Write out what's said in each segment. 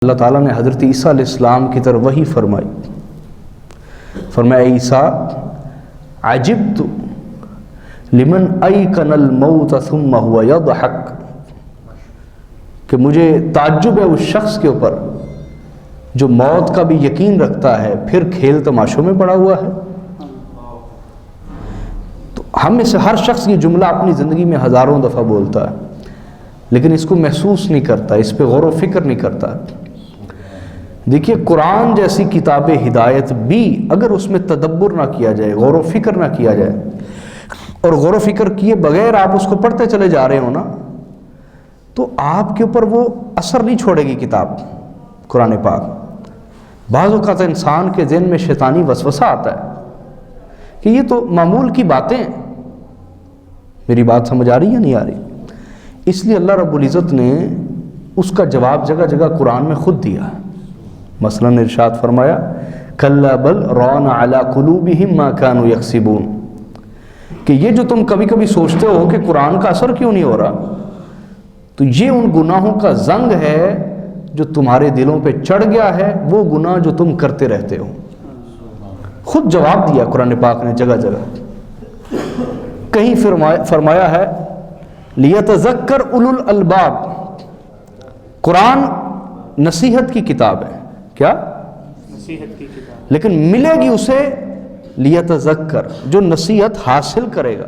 اللہ تعالیٰ نے حضرت عیسیٰ علیہ السلام کی طرف وحی فرمائی، فرمایا عیسیٰ عجبت لمن ایقن الموت ثم هو یضحک، کہ مجھے تعجب ہے اس شخص کے اوپر جو موت کا بھی یقین رکھتا ہے پھر کھیل تماشوں میں پڑا ہوا ہے۔ تو ہم میں سے ہر شخص یہ جملہ اپنی زندگی میں ہزاروں دفعہ بولتا ہے، لیکن اس کو محسوس نہیں کرتا، اس پہ غور و فکر نہیں کرتا۔ دیکھیے قرآن جیسی کتاب ہدایت بھی اگر اس میں تدبر نہ کیا جائے، غور و فکر نہ کیا جائے، اور غور و فکر کیے بغیر آپ اس کو پڑھتے چلے جا رہے ہو نا، تو آپ کے اوپر وہ اثر نہیں چھوڑے گی کتاب قرآن پاک۔ بعض اوقات انسان کے ذہن میں شیطانی وسوسہ آتا ہے کہ یہ تو معمول کی باتیں ہیں۔ میری بات سمجھ آ رہی ہے نہیں آ رہی؟ اس لیے اللہ رب العزت نے اس کا جواب جگہ جگہ قرآن میں خود دیا ہے۔ مثلا ارشاد فرمایا کلا بل ران علی قلوبہم ما کانوا یکسبون، کہ یہ جو تم کبھی کبھی سوچتے ہو کہ قرآن کا اثر کیوں نہیں ہو رہا، تو یہ ان گناہوں کا زنگ ہے جو تمہارے دلوں پہ چڑھ گیا ہے، وہ گناہ جو تم کرتے رہتے ہو۔ خود جواب دیا قرآن پاک نے جگہ جگہ۔ کہیں فرمایا ہے لیتذکر اولو الالباب، قرآن نصیحت کی کتاب ہے، کیا؟ نصیحت کی کتاب، لیکن ملے گی اسے لیتذکر، جو نصیحت حاصل کرے گا۔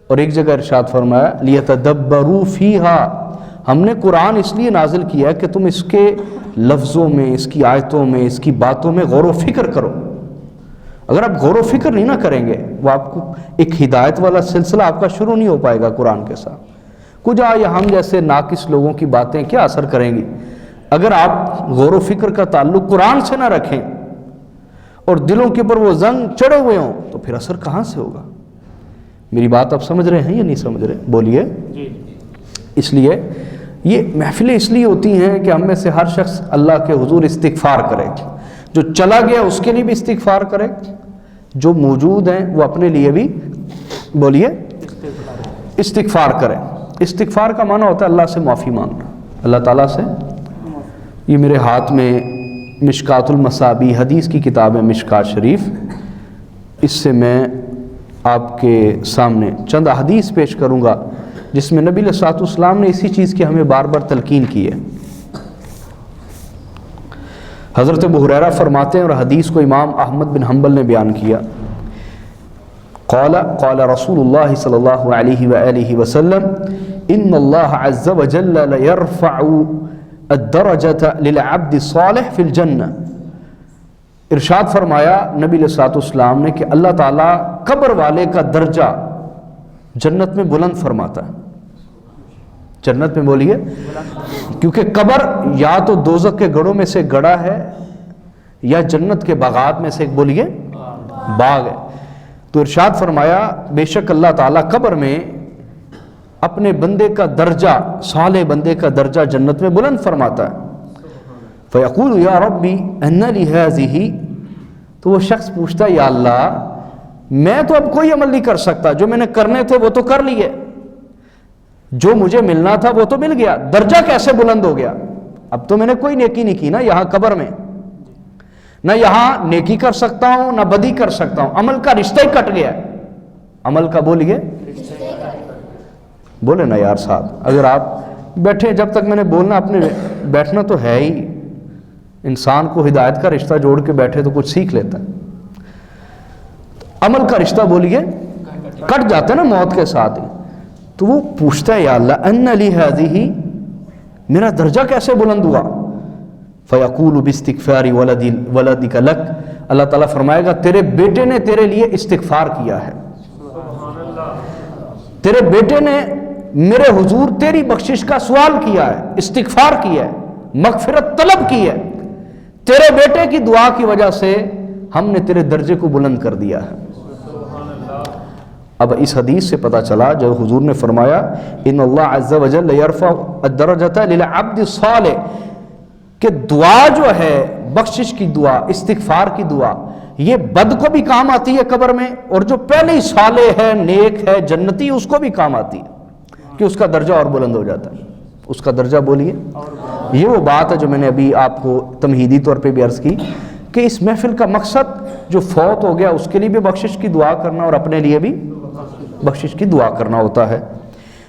اور ایک جگہ ارشاد فرمایا لیتدبروا فیہا، ہم نے قرآن اس لیے نازل کیا ہے کہ تم اس کے لفظوں میں، اس کی آیتوں میں، اس کی باتوں میں غور و فکر کرو۔ اگر آپ غور و فکر نہیں نہ کریں گے، وہ آپ کو ایک ہدایت والا سلسلہ آپ کا شروع نہیں ہو پائے گا قرآن کے ساتھ۔ کچھ ہم جیسے ناقص لوگوں کی باتیں کیا اثر کریں گی اگر آپ غور و فکر کا تعلق قرآن سے نہ رکھیں اور دلوں کے اوپر وہ زنگ چڑھے ہوئے ہوں، تو پھر اثر کہاں سے ہوگا؟ میری بات آپ سمجھ رہے ہیں یا نہیں سمجھ رہے؟ بولیے۔ اس لیے یہ محفلیں اس لیے ہوتی ہیں کہ ہم میں سے ہر شخص اللہ کے حضور استغفار کرے، جو چلا گیا اس کے لیے بھی استغفار کرے، جو موجود ہیں وہ اپنے لیے بھی بولیے استغفار کرے۔ استغفار کا معنی ہوتا ہے اللہ سے معافی مانگنا، اللہ تعالیٰ سے۔ یہ میرے ہاتھ میں مشکات المصابیح حدیث کی کتاب ہے، مشکات شریف، اس سے میں آپ کے سامنے چند حدیث پیش کروں گا جس میں نبی علیہ الصلوۃ والسلام نے اسی چیز کی ہمیں بار بار تلقین کی ہے۔ حضرت ابو ہریرہ فرماتے ہیں، اور حدیث کو امام احمد بن حنبل نے بیان کیا، قال رسول اللہ صلی اللہ علیہ وآلہ وسلم ان اللہ عز وجل لیرفع الدرجۃ للعبد الصالح فی الجنہ۔ ارشاد فرمایا نبی علیہ الصلوۃ والسلام نے کہ اللہ تعالیٰ قبر والے کا درجہ جنت میں بلند فرماتا ہے۔ جنت میں بولیے، کیونکہ قبر یا تو دوزخ کے گڑھوں میں سے گڑھا ہے یا جنت کے باغات میں سے ایک بولیے باغ ہے۔ تو ارشاد فرمایا بے شک اللہ تعالیٰ قبر میں اپنے بندے کا درجہ، صالح بندے کا درجہ جنت میں بلند فرماتا ہے۔ فیقول یا ربی ان لی ہذہ، تو وہ شخص پوچھتا ہے یا اللہ میں تو اب کوئی عمل نہیں کر سکتا، جو میں نے کرنے تھے وہ تو کر لیے، جو مجھے ملنا تھا وہ تو مل گیا، درجہ کیسے بلند ہو گیا؟ اب تو میں نے کوئی نیکی نہیں کی نا یہاں قبر میں، نہ یہاں نیکی کر سکتا ہوں نہ بدی کر سکتا ہوں، عمل کا رشتہ ہی کٹ گیا۔ عمل کا بولیے، بولے نا یار صاحب، اگر آپ بیٹھے، جب تک میں نے بولنا اپنے بیٹھنا تو ہے ہی، انسان کو ہدایت کا رشتہ جوڑ کے بیٹھے تو کچھ سیکھ لیتا ہے۔ عمل کا رشتہ بولیے کٹ جاتا ہے نا موت کے ساتھ ہی۔ تو وہ پوچھتا ہے یا اللہ ان لی ہذہ، میرا درجہ کیسے بلند ہوا؟ فیقول باستغفار ولدک لک، اللہ تعالیٰ فرمائے گا تیرے بیٹے نے تیرے لیے استغفار کیا ہے، تیرے بیٹے نے میرے حضور تیری بخشش کا سوال کیا ہے، استغفار کیا ہے، مغفرت طلب کی ہے، تیرے بیٹے کی دعا کی وجہ سے ہم نے تیرے درجے کو بلند کر دیا ہے۔ اب اس حدیث سے پتہ چلا جو حضور نے فرمایا ان اللہ عز وجل یرفع الدرجۃ للعبد الصالح، کہ دعا جو ہے بخشش کی دعا، استغفار کی دعا، یہ بد کو بھی کام آتی ہے قبر میں، اور جو پہلے ہی صالح ہے، نیک ہے، جنتی، اس کو بھی کام آتی ہے کہ اس کا درجہ اور بلند ہو جاتا ہے۔ اس کا درجہ بولیے یہ وہ بات ہے جو میں نے ابھی آپ کو تمہیدی طور پہ بھی عرض کی کہ اس محفل کا مقصد جو فوت ہو گیا اس کے لیے بھی بخشش کی دعا کرنا اور اپنے لیے بھی بخشش کی دعا کرنا ہوتا ہے.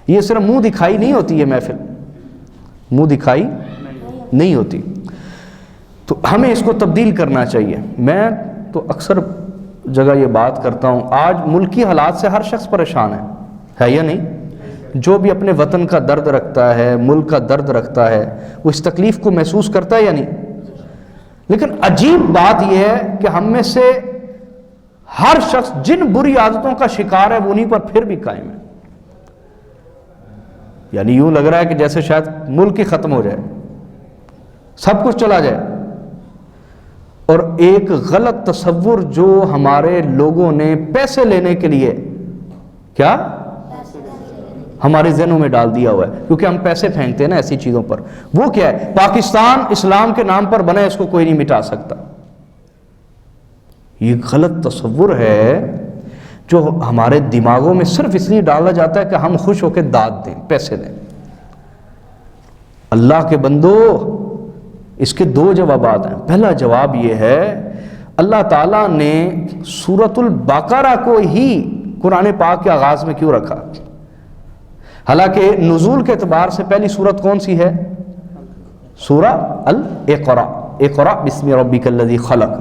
یہ صرف منہ دکھائی نہیں ہوتی، یہ محفل منہ دکھائی نہیں ہوتی، تو ہمیں اس کو تبدیل کرنا چاہیے. میں تو اکثر جگہ یہ بات کرتا ہوں، آج ملکی حالات سے ہر شخص پریشان ہے یا نہیں؟ جو بھی اپنے وطن کا درد رکھتا ہے، ملک کا درد رکھتا ہے، وہ اس تکلیف کو محسوس کرتا ہے یا نہیں؟ لیکن عجیب بات یہ ہے کہ ہم میں سے ہر شخص جن بری عادتوں کا شکار ہے وہ انہیں پر پھر بھی قائم ہے. یعنی یوں لگ رہا ہے کہ جیسے شاید ملک ہی ختم ہو جائے، سب کچھ چلا جائے. اور ایک غلط تصور جو ہمارے لوگوں نے پیسے لینے کے لیے کیا ہمارے ذہنوں میں ڈال دیا ہوا ہے، کیونکہ ہم پیسے پھینکتے ہیں نا ایسی چیزوں پر. وہ کیا ہے؟ پاکستان اسلام کے نام پر بنا ہے، اس کو کوئی نہیں مٹا سکتا. یہ غلط تصور ہے جو ہمارے دماغوں میں صرف اس لیے ڈالا جاتا ہے کہ ہم خوش ہو کے داد دیں، پیسے دیں. اللہ کے بندو، اس کے دو جوابات ہیں. پہلا جواب یہ ہے، اللہ تعالیٰ نے سورۃ البقرہ کو ہی قرآن پاک کے آغاز میں کیوں رکھا؟ حالانکہ نزول کے اعتبار سے پہلی سورت کون سی ہے؟ سورہ الاقرا، اقرا بسم ربک الذی خلق.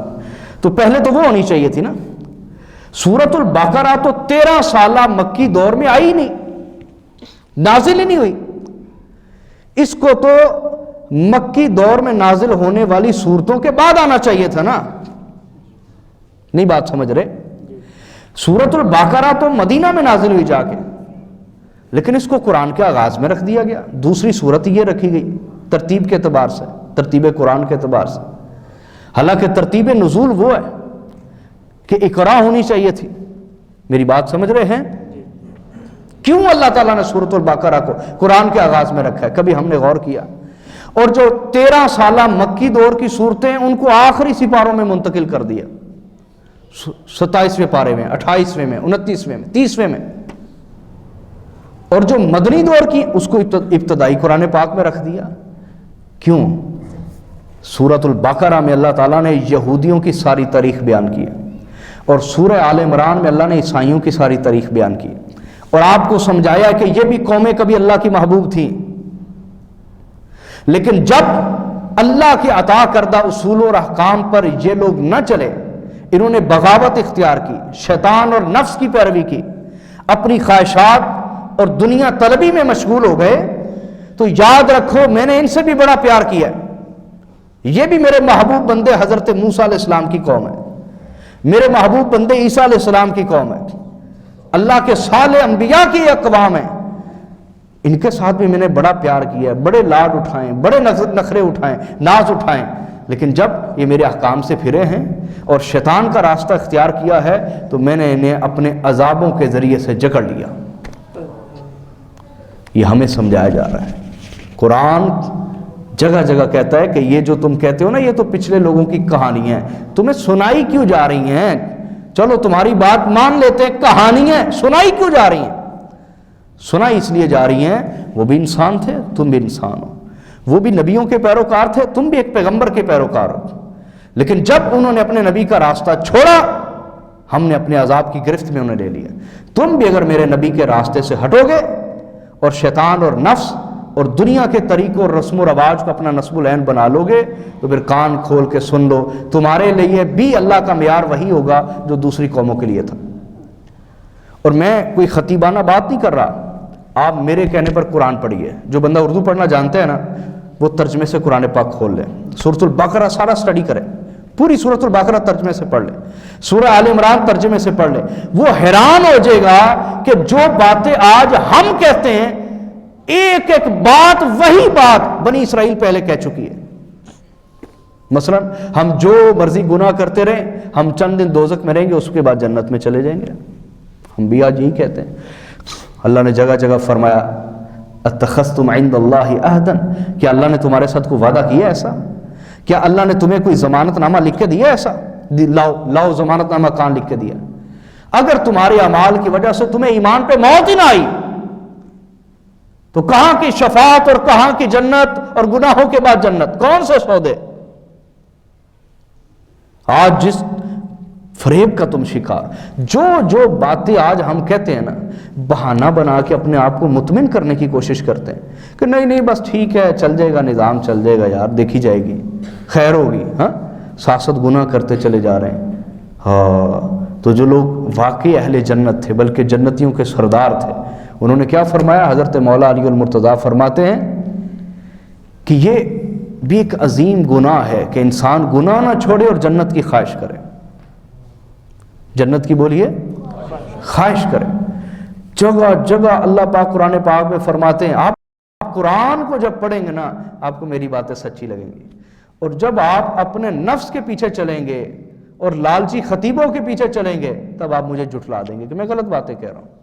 تو پہلے تو وہ ہونی چاہیے تھی نا. سورۃ البقرہ تو 13 سالہ مکی دور میں آئی نہیں، نازل ہی نہیں ہوئی. اس کو تو مکی دور میں نازل ہونے والی سورتوں کے بعد آنا چاہیے تھا نا. نہیں بات سمجھ رہے؟ سورۃ البقرہ تو مدینہ میں نازل ہوئی جا کے، لیکن اس کو قرآن کے آغاز میں رکھ دیا گیا. دوسری سورت یہ رکھی گئی ترتیب کے اعتبار سے، ترتیب قرآن کے اعتبار سے. حالانکہ ترتیب نزول وہ ہے کہ اقرا ہونی چاہیے تھی. میری بات سمجھ رہے ہیں؟ کیوں اللہ تعالیٰ نے سورۃ البقرہ کو قرآن کے آغاز میں رکھا ہے؟ کبھی ہم نے غور کیا؟ اور جو 13 سالہ مکی دور کی صورتیں ان کو آخری سپاروں میں منتقل کر دیا، 27ویں پارے میں، 28ویں میں، 29ویں میں، 30ویں میں. اور جو مدنی دور کی اس کو ابتدائی قرآن پاک میں رکھ دیا. کیوں؟ سورۃ البقرہ میں اللہ تعالیٰ نے یہودیوں کی ساری تاریخ بیان کی ہے، اور سورہ آل عمران میں اللہ نے عیسائیوں کی ساری تاریخ بیان کی، اور آپ کو سمجھایا کہ یہ بھی قومیں کبھی اللہ کی محبوب تھیں. لیکن جب اللہ کے عطا کردہ اصول اور احکام پر یہ لوگ نہ چلے، انہوں نے بغاوت اختیار کی، شیطان اور نفس کی پیروی کی، اپنی خواہشات اور دنیا طلبی میں مشغول ہو گئے، تو یاد رکھو میں نے ان سے بھی بڑا پیار کیا ہے. یہ بھی میرے محبوب بندے حضرت موسیٰ علیہ السلام کی قوم ہے، میرے محبوب بندے عیسیٰ علیہ السلام کی قوم ہے، اللہ کے صالح انبیاء کی اقوام ہیں. ان کے ساتھ بھی میں نے بڑا پیار کیا ہے، بڑے لاڈ اٹھائیں، بڑے نخرے اٹھائیں، ناز اٹھائیں. لیکن جب یہ میرے احکام سے پھرے ہیں اور شیطان کا راستہ اختیار کیا ہے تو میں نے انہیں اپنے عذابوں کے ذریعے سے جکڑ لیا. یہ ہمیں سمجھایا جا رہا ہے. قرآن جگہ جگہ کہتا ہے کہ یہ جو تم کہتے ہو نا یہ تو پچھلے لوگوں کی کہانی ہے، تمہیں سنائی کیوں جا رہی ہیں؟ چلو تمہاری بات مان لیتے ہیں، کہانی ہے، سنائی کیوں جا رہی ہیں؟ سنائی اس لیے جا رہی ہیں، وہ بھی انسان تھے، تم بھی انسان ہو، وہ بھی نبیوں کے پیروکار تھے، تم بھی ایک پیغمبر کے پیروکار ہو. لیکن جب انہوں نے اپنے نبی کا راستہ چھوڑا، ہم نے اپنے عذاب کی گرفت میں انہیں لے لیا. تم بھی اگر میرے نبی کے راستے سے ہٹو گے اور شیطان اور نفس اور دنیا کے طریقوں اور رسم و رواج کو اپنا نصب العین بنا لو گے تو پھر کان کھول کے سن لو، تمہارے لیے بھی اللہ کا معیار وہی ہوگا جو دوسری قوموں کے لیے تھا. اور میں کوئی خطیبانہ بات نہیں کر رہا، آپ میرے کہنے پر قرآن پڑھیے. جو بندہ اردو پڑھنا جانتا ہے نا وہ ترجمے سے قرآن پاک کھول لے، سورۃ البقرہ سارا سٹڈی کرے، پوری سورۃ البقرہ ترجمے سے پڑھ لے، سورہ آل عمران ترجمے سے پڑھ لے. وہ حیران ہو جائے گا کہ جو باتیں آج ہم کہتے ہیں ایک ایک بات وہی بات بنی اسرائیل پہلے کہہ چکی ہے. مثلا ہم جو مرضی گناہ کرتے رہیں، ہم چند دن دوزخ میں رہیں گے، اس کے بعد جنت میں چلے جائیں گے. ہم بھی آج یہی کہتے ہیں. اللہ نے جگہ جگہ فرمایا اتخذتم عند اللہ عہدا، کیا اللہ نے تمہارے ساتھ کوئی وعدہ کیا ایسا؟ کیا اللہ نے تمہیں کوئی ضمانت نامہ لکھ کے دیا ایسا؟ لاؤ ضمانت نامہ کہاں لکھ کے دیا؟ اگر تمہارے اعمال کی وجہ سے تمہیں ایمان پہ موت ہی نہ آئی تو کہاں کی شفاعت اور کہاں کی جنت اور گناہوں کے بعد جنت؟ کون سے سودے؟ آج جس فریب کا تم شکار، جو باتیں آج ہم کہتے ہیں نا، بہانہ بنا کے اپنے آپ کو مطمئن کرنے کی کوشش کرتے ہیں کہ نہیں بس ٹھیک ہے، چل جائے گا، نظام چل جائے گا یار، دیکھی جائے گی، خیر ہوگی، ہاں، سیاست گناہ کرتے چلے جا رہے ہیں۔ ہاں، تو جو لوگ واقعی اہل جنت تھے، بلکہ جنتیوں کے سردار تھے، انہوں نے کیا فرمایا؟ حضرت مولا علی المرتضیٰ فرماتے ہیں کہ یہ بھی ایک عظیم گناہ ہے کہ انسان گناہ نہ چھوڑے اور جنت کی خواہش کرے، جنت کی بولیے خواہش کرے۔ جگہ جگہ اللہ پاک قرآن پاک میں فرماتے ہیں، آپ قرآن کو جب پڑھیں گے نا، آپ کو میری باتیں سچی لگیں گی، اور جب آپ اپنے نفس کے پیچھے چلیں گے اور لالچی خطیبوں کے پیچھے چلیں گے، تب آپ مجھے جھٹلا دیں گے کہ میں غلط باتیں کہہ رہا ہوں۔